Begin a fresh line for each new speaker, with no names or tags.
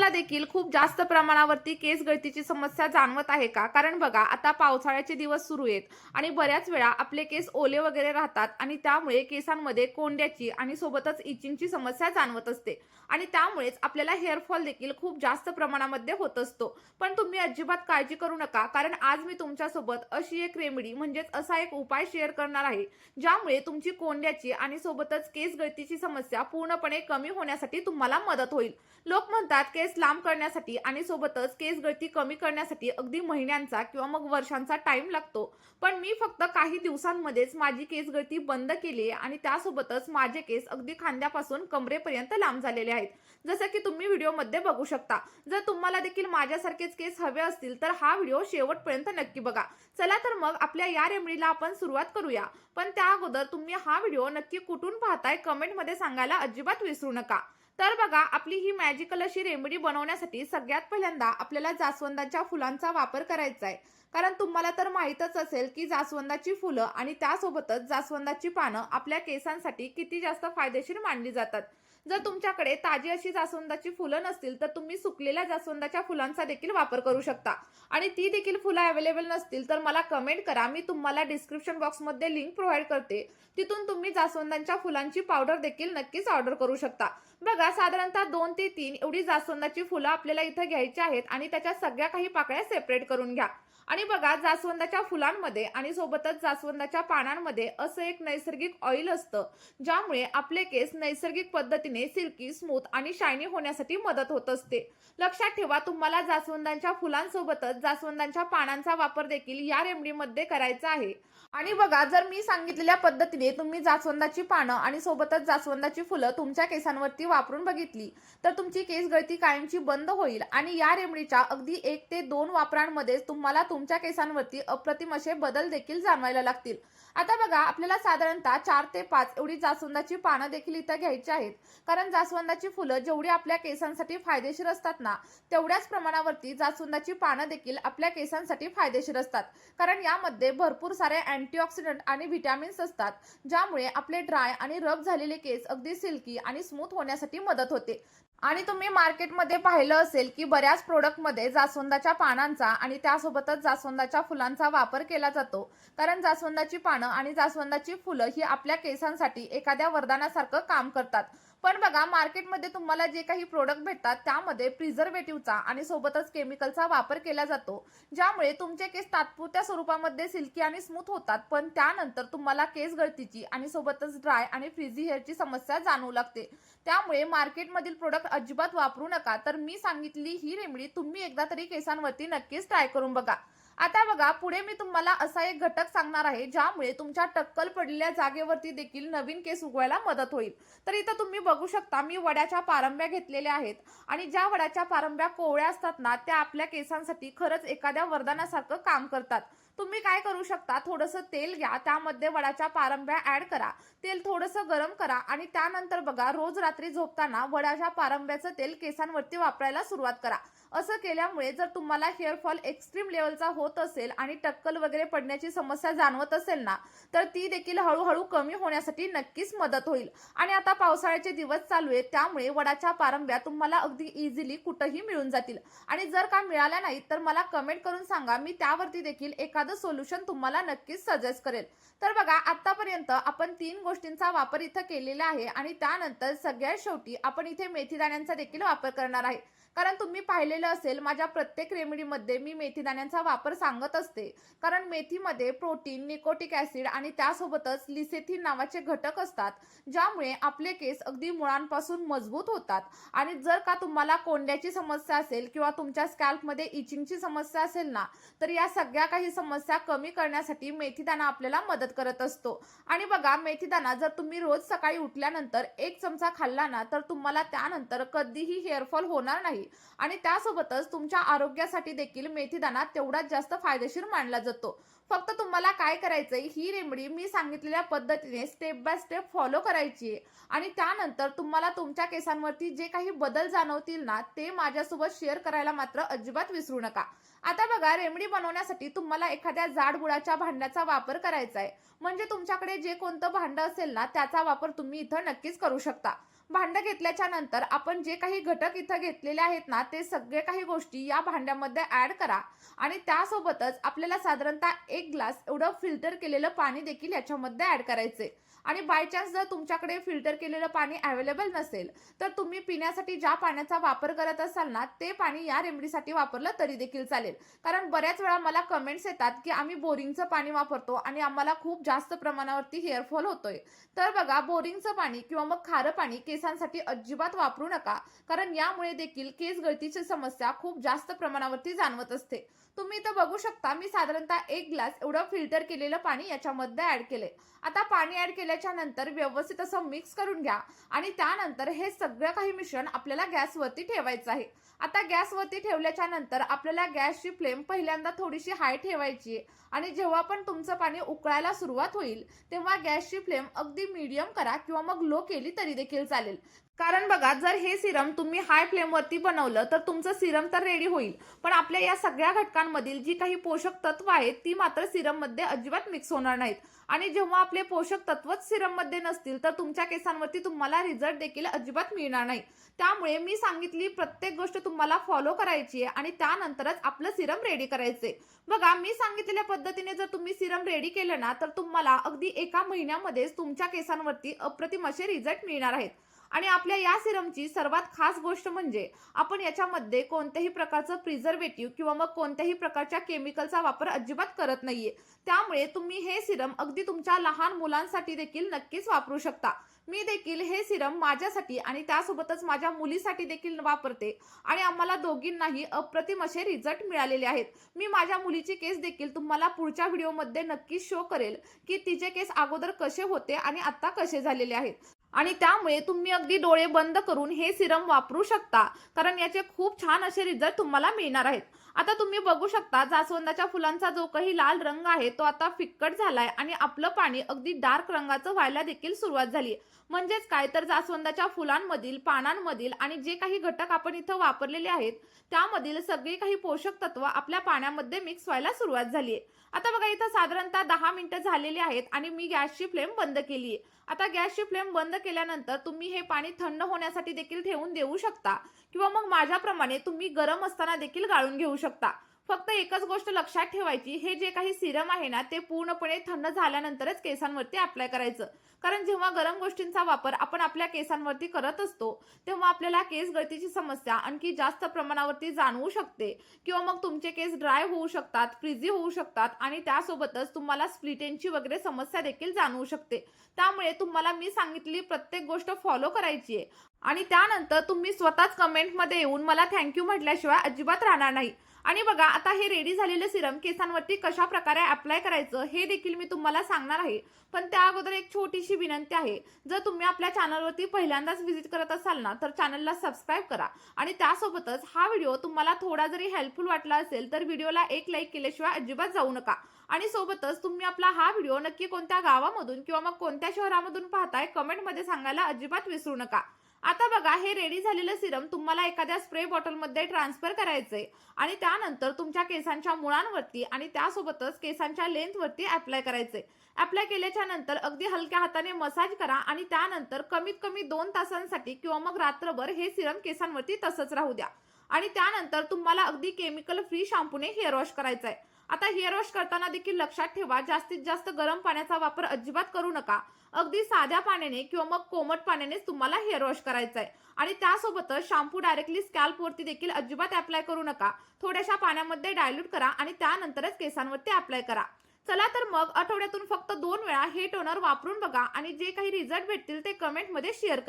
तुम्हाला देखील खूप जास्त प्रमाणावरती केस गळतीची समस्या जाणवत आहे का? कारण बघा आता पावसाळ्याचे दिवस सुरू आहेत आणि बऱ्याच वेळा आपले केस ओले वगैरे राहतात आणि त्यामुळे केसांमध्ये कोंड्याची आणि सोबतच इचिंगची समस्या जाणवत असते आणि त्यामुळेच आपल्याला हेअर फॉल देखील खूप जास्त प्रमाणामध्ये होत असतो. पण तुम्ही अजिबात काळजी करू नका, कारण आज मी तुमच्यासोबत अशी एक रेमेडी म्हणजेच असा एक उपाय शेअर करणार आहे, ज्यामुळे तुमची कोंड्याची आणि सोबतच केस गळतीची समस्या पूर्णपणे कमी होण्यासाठी तुम्हाला मदत होईल. लोक म्हणतात केस लांब करण्यासाठी आणि सोबतच केस गळती कमी करण्यासाठी अगदी महिन्यांचा किंवा मग वर्षांचा टाइम लागतो. पण मी फक्त काही दिवसांमध्येच माझी केस गळती बंद केली आहे आणि त्यासोबतच माझे केस अगदी खांद्यापासून कमरेपर्यंत लांब झालेले आहेत. जसं की तुम्ही व्हिडिओमध्ये बघू शकता. जर तुम्हाला देखील माझ्यासारखेच केस हवे असतील तर हा व्हिडिओ शेवटपर्यंत नक्की बघा. चला तर मग आपल्या या रेमेडीला आपण सुरुवात करूया. पण त्या अगोदर तुम्ही हा व्हिडिओ नक्की कुठून पाहताय कमेंटमध्ये सांगायला अजिबात विसरू नका. तर बघा आपली ही मॅजिकल अशी रेमेडी बनवण्यासाठी सगळ्यात पहिल्यांदा आपल्याला जास्वंदाच्या फुलांचा वापर करायचा आहे. कारण तुम्हाला तर माहीतच असेल की जास्वंदाची फुलं आणि त्यासोबतच जास्वंदाची पानं आपल्या केसांसाठी किती जास्त फायदेशीर मानली जातात. जर तुमच्याकडे ताजी अशी जास्वंदाची फुलं नसतील तर तुम्ही सुकलेल्या जास्वंदाच्या फुलांचा देखील वापर करू शकता. आणि ती देखील फुलं अवेलेबल नसतील तर मला कमेंट करा, मी तुम्हाला डिस्क्रिप्शन बॉक्समध्ये लिंक प्रोव्हाइड करते. तिथून तुम्ही जास्वंदाच्या फुलांची पावडर देखील नक्कीच ऑर्डर करू शकता. बघा साधारणतः 2 ते 3 एवढी जास्वंदाची फुलं आपल्याला इथे घ्यायची आहेत आणि त्याच्या सगळ्या काही पाकळ्या सेपरेट करून घ्या. आणि बघा जास्वंदाच्या फुलांमध्ये आणि सोबतच जास्वंदाच्या पानांमध्ये असं एक नैसर्गिक ऑइल असतं, ज्यामुळे आपले केस नैसर्गिक पद्धतीने सिल्की, स्मूथ आणि शायनी होण्यासाठी मदत होत असते. लक्षात ठेवा, तुम्हाला जास्वंदाच्या फुलांसोबतच जास्वंदाच्या पानांचा वापर देखील या रेमेडीमध्ये करायचा आहे. आणि बघा जर मी सांगितलेल्या पद्धतीने तुम्ही जास्वंदाची पानं आणि सोबतच जास्वंदाची फुलं तुमच्या केसांवरती वापरून बघितली तर तुमची केस गळती कायमची बंद होईल आणि या रेमेडीच्या अगदी 1 ते 2 वापरांमध्ये तुम्हाला तुमच्या केसांवरती अप्रतिम असे बदल देखील जाणवायला लागतील. आता बघा आपल्याला साधारणतः 4 ते 5 एवढी जास्वंदाची पानं देखील इथं घ्यायची आहेत. कारण जास्वंदाची फुलं जेवढी आपल्या केसांसाठी फायदेशीर असतात ना, तेवढ्याच प्रमाणावरती जास्वंदाची पानं देखील आपल्या केसांसाठी फायदेशीर असतात. कारण यामध्ये भरपूर सारे अँटीऑक्सिडंट आणि व्हिटॅमिन्स असतात, ज्यामुळे आपले ड्राय आणि रफ झालेले केस अगदी सिल्की आणि स्मूथ होण्यासाठी मदत होते. आणि तुम्ही मार्केटमध्ये पाहिलं असेल की बऱ्याच प्रोडक्टमध्ये जास्वंदाच्या पानांचा आणि त्यासोबतच जास्वंदाच्या फुलांचा वापर केला जातो. कारण जास्वंदाची पानं आणि जास्वंदाची फुलं ही आपल्या केसांसाठी एखाद्या वरदानासारखं काम करतात. पण बघा मार्केटमध्ये तुम्हाला जे काही प्रोडक्ट भेटतात त्यामध्ये प्रिझर्वेटिव्हचा आणि सोबतच केमिकलचा वापर केला जातो, ज्यामुळे तुमचे केस तात्पुरत्या स्वरूपामध्ये सिल्की आणि स्मूथ होतात, पण त्यानंतर तुम्हाला केस गळतीची आणि सोबतच ड्राय आणि फ्रिझी हेअरची समस्या जाणवू लागते. त्यामुळे मार्केटमधील प्रोडक्ट अजिबात वापरू नका. तर मी सांगितली ही रेमेडी तुम्ही एकदा तरी केसांवरती नक्कीच ट्राय करून बघा. आता बघा पुढे मी तुम्हाला असा एक घटक सांगणार आहे, ज्यामुळे तुमच्या टक्कल पडलेल्या जागेवरती देखील नवीन केस उगवायला मदत होईल. तर इथं तुम्ही बघू शकता मी वड्याच्या पारंब्या घेतलेल्या आहेत आणि ज्या वड्याच्या पारंब्या कोवळ्या असतात ना, त्या आपल्या केसांसाठी खरंच एखाद्या वरदानासारखं काम करतात. तुम्ही काय करू शकता, थोडंसं तेल घ्या, त्यामध्ये वडाच्या पारंब्या ऍड करा, तेल थोडंसं गरम करा आणि त्यानंतर बघा रोज रात्री झोपताना वडाच्या पारंब्याचं तेल केसांवरती वापरायला सुरुवात करा. असं केल्यामुळे जर तुम्हाला हेअर फॉल एक्स्ट्रीम लेवलचा होत असेल आणि टक्कल वगैरे पडण्याची समस्या जाणवत असेल ना, तर ती देखील हळूहळू कमी होण्यासाठी नक्कीच मदत होईल. आणि आता पावसाळ्याचे दिवस चालू आहेत, त्यामुळे वडाच्या पारंब्या तुम्हाला अगदी इझिली कुठेही मिळून जातील. आणि जर का मिळाल्या नाहीत तर मला कमेंट करून सांगा, मी त्यावरती देखील एखादं सोल्युशन तुम्हाला नक्कीच सजेस्ट करेल. तर बघा आतापर्यंत आपण 3 गोष्टींचा वापर इथं केलेला आहे आणि त्यानंतर सगळ्यात शेवटी आपण इथे मेथीदाण्यांचा देखील वापर करणार आहे. कारण तुम्ही पाहिलेलं असेल माझ्या प्रत्येक रेमेडीमध्ये मी मेथीदाण्यांचा वापर सांगत असते. कारण मेथीमध्ये प्रोटीन, निकोटिक ऍसिड आणि त्यासोबतच लिसेथिन नावाचे घटक असतात, ज्यामुळे आपले केस अगदी मुळांपासून मजबूत होतात. आणि जर का तुम्हाला कोंड्याची समस्या असेल किंवा तुमच्या स्कॅल्पमध्ये इचिंगची समस्या असेल ना, तर या सगळ्या काही समस्या कमी करण्यासाठी मेथीदाणा आपल्याला मदत करत असतो. आणि बघा मेथीदाणा जर तुम्ही रोज सकाळी उठल्यानंतर 1 चमचा खाल्ला ना, तर तुम्हाला त्यानंतर कधीही हेअरफॉल होणार नाही. आणि त्यासोबतच तुमच्या आरोग्यासाठी देखील मेथीदाणा तेवढाच जास्त फायदेशीर मानला जातो. फक्त तुम्हाला काय करायचंय, ही रेमेडी मी सांगितलेल्या पद्धतीने स्टेप बाय स्टेप फॉलो करायची आहे आणि त्यानंतर तुम्हाला तुमच्या केसांवरती जे काही बदल जाणवतील ना, ते माझ्यासोबत शेअर करायला मात्र अजिबात विसरू नका. आता बघा रेमेडी बनवण्यासाठी तुम्हाला एखाद्या जाड बुडाच्या भांड्याचा वापर करायचा आहे. म्हणजे तुमच्याकडे जे कोणतं भांडं असेल ना, त्याचा वापर तुम्ही इथं नक्कीच करू शकता. भांडं घेतल्याच्या नंतर आपण जे काही घटक इथं घेतलेले आहेत ना, ते सगळे काही गोष्टी या भांड्यामध्ये ॲड करा आणि त्यासोबतच आपल्याला साधारणतः 1 ग्लास एवढं फिल्टर केलेलं पाणी देखील याच्यामध्ये ॲड करायचे. आणि बाय चान्स जर तुमच्याकडे फिल्टर केलेलं पाणी अवेलेबल नसेल, तर तुम्ही पिण्यासाठी ज्या पाण्याचा वापर करत असाल ना, ते पाणी या रेमेडीसाठी वापरलं तरी देखील चालेल. कारण बऱ्याच वेळा मला कमेंट्स येतात, की आम्ही बोरिंगचं पाणी वापरतो आणि आम्हाला खूप जास्त प्रमाणावरती हेअर फॉल होतोय. तर बघा, बोरिंगचं पाणी किंवा मग खारं पाणी केसांसाठी अजिबात वापरू नका. कारण यामुळे देखील केस गळतीची समस्या खूप जास्त प्रमाणावरती जाणवत असते. तुम्ही इथं बघू शकता, मी साधारणतः 1 ग्लास एवढं फिल्टर केलेलं पाणी याच्यामध्ये ॲड केलंय. आता पाणी ॲड केल्याच्या नंतर व्यवस्थित असं मिक्स करून घ्या आणि त्यानंतर हे सगळं काही मिश्रण आपल्याला गॅसवरती ठेवायचं आहे. आता गॅसवरती ठेवल्याच्या नंतर आपल्याला गॅसची फ्लेम पहिल्यांदा थोडीशी हाय ठेवायची आहे आणि जेव्हा पण तुमचं पाणी उकळायला सुरुवात होईल, तेव्हा गॅसची फ्लेम अगदी मीडियम करा किंवा मग लो केली तरी देखील चालेल. कारण बघा, जर हे सिरम तुम्ही हाय फ्लेमवरती बनवलं तर तुमचं सिरम तर रेडी होईल, पण आपल्या या सगळ्या घटकांमधील जी काही पोषक तत्व आहेत ती मात्र सिरममध्ये अजिबात मिक्स होणार नाहीत. आणि जेव्हा आपले पोषक तत्वच सिरममध्ये नसतील, तर तुमच्या केसांवरती तुम्हाला रिझल्ट देखील अजिबात मिळणार नाही. त्यामुळे मी सांगितली प्रत्येक गोष्ट तुम्हाला फॉलो करायची आहे आणि त्यानंतरच आपलं सिरम रेडी करायचे. बघा, मी सांगितलेल्या पद्धतीने जर तुम्ही सिरम रेडी केलं ना, तर तुम्हाला अगदी 1 महिन्यामध्येच तुमच्या केसांवरती अप्रतिम असे रिझल्ट मिळणार आहेत. आणि आपल्या या सिरमची सर्वात खास गोष्ट म्हणजे आपण याच्यामध्ये कोणत्याही प्रकारचं प्रिझर्वेटिव्ह किंवा मग कोणत्याही प्रकारच्या केमिकलचा वापर अजिबात करत नाहीये. त्यामुळे तुम्ही हे सिरम अगदी तुमच्या लहान मुलांसाठी देखील नक्कीच वापरू शकता. मी देखील हे सिरम माझ्यासाठी आणि त्यासोबतच माझ्या मुलीसाठी देखील वापरते आणि आम्हाला दोघींनाही अप्रतिम असे रिझल्ट मिळालेले आहेत. मी माझ्या मुलीचे केस देखील तुम्हाला पुढच्या व्हिडिओमध्ये नक्कीच शो करेल, की तिचे केस अगोदर कसे होते आणि आता कसे झालेले आहेत. आणि त्यामुळे तुम्ही अगदी डोळे बंद करून हे सिरम वापरू शकता, कारण याचे खूप छान असे रिझल्ट तुम्हाला मिळणार आहेत. आता तुम्ही बघू शकता, जास्वंदाच्या फुलांचा जो काही लाल रंग आहे तो आता फिक्कट झालाय आणि आपलं पाणी अगदी डार्क रंगाचं व्हायला देखील सुरुवात झाली. म्हणजेच काय, तर जास्वंदाच्या फुलांमधील, पानांमधील आणि जे काही घटक आपण इथं वापरलेले आहेत त्यामधील सगळे काही पोषक तत्व आपल्या पाण्यामध्ये मिक्स व्हायला सुरुवात झाली आहे. आता बघा, इथं साधारणतः 10 मिनिटं झालेली आहेत आणि मी गॅसची फ्लेम बंद केली आहे. आता गॅसची फ्लेम बंद केल्यानंतर तुम्ही हे पाणी थंड होण्यासाठी देखील ठेवून देऊ शकता किंवा मग माझ्याप्रमाणे तुम्ही गरम असताना देखील गाळून घेऊ शकता. फक्त एकच गोष्ट लक्षात ठेवायची, हे जे काही सिरम आहे ना, ते पूर्णपणे थंड झाल्यानंतरच केसांवरती अप्लाय करायचं. कारण जेव्हा गरम गोष्टींचा वापर आपण आपल्या केसांवरती करत असतो, तेव्हा आपल्याला केस गळतीची समस्या आणखी जास्त प्रमाणावरती जाणवू शकते किंवा मग तुमचे केस ड्राय होऊ शकतात, फ्रिझी होऊ शकतात आणि त्यासोबतच तुम्हाला स्प्लिट एंडची वगैरे समस्या देखील जाणवू शकते. त्यामुळे तुम्हाला मी सांगितलेली प्रत्येक गोष्ट फॉलो करायची आहे आणि त्यानंतर तुम्ही स्वतःच कमेंटमध्ये येऊन मला थँक्यू म्हटल्याशिवाय अजिबात राहणार नाही. आणि बघा, आता हे रेडी झालेलं सिरम केसांवरती कशा प्रकारे अप्लाय करायचं हे देखील मी तुम्हाला सांगणार आहे. पण त्या अगोदर एक छोटीशी विनंती आहे, जर तुम्ही आपल्या चॅनलवरती पहिल्यांदाच व्हिजिट करत असाल ना, तर चॅनलला सबस्क्राईब करा आणि त्यासोबतच हा व्हिडिओ तुम्हाला थोडा जरी हेल्पफुल वाटला असेल तर व्हिडिओला एक लाईक केल्याशिवाय अजिबात जाऊ नका. आणि सोबतच तुम्ही आपला हा व्हिडिओ नक्की कोणत्या गावामधून किंवा मग कोणत्या शहरामधून पाहताय कमेंटमध्ये सांगायला अजिबात विसरू नका. आता बघा, हे रेडी झालेलं सिरम तुम्हाला एखाद्या स्प्रे बॉटलमध्ये ट्रान्सफर करायचंय आणि त्यानंतर तुमच्या केसांच्या मुळांवरती आणि त्यासोबतच केसांच्या लेंथवरती अप्लाय करायचंय. अप्लाय केल्याच्या नंतर अगदी हलक्या हाताने मसाज करा आणि त्यानंतर कमीत कमी 2 तासांसाठी किंवा मग रात्रभर हे सिरम केसांवरती तसंच राहू द्या. आणि त्यानंतर तुम्हाला अगदी केमिकल फ्री शॅम्पूने हेअर वॉश करायचा आहे. आता हेअर वॉश करताना देखील लक्षात ठेवा, जास्तीत जास्त गरम पाण्याचा वापर अजिबात करू नका. अगदी साध्या पाण्याने किंवा मग कोमट पाण्यानेच तुम्हाला हेअर वॉश करायचा आहे. आणि त्यासोबतच शॅम्पू डायरेक्टली स्कॅल्पवरती देखील अजिबात अप्लाय करू नका. थोड्याशा पाण्यामध्ये डायल्यूट करा आणि त्यानंतरच केसांवरती अप्लाय करा. चला तर मग, आठवड्यातून फक्त 2 वेळा हे टोनर वापरून बघा आणि जे काही रिझल्ट भेटतील ते कमेंटमध्ये शेअर करा.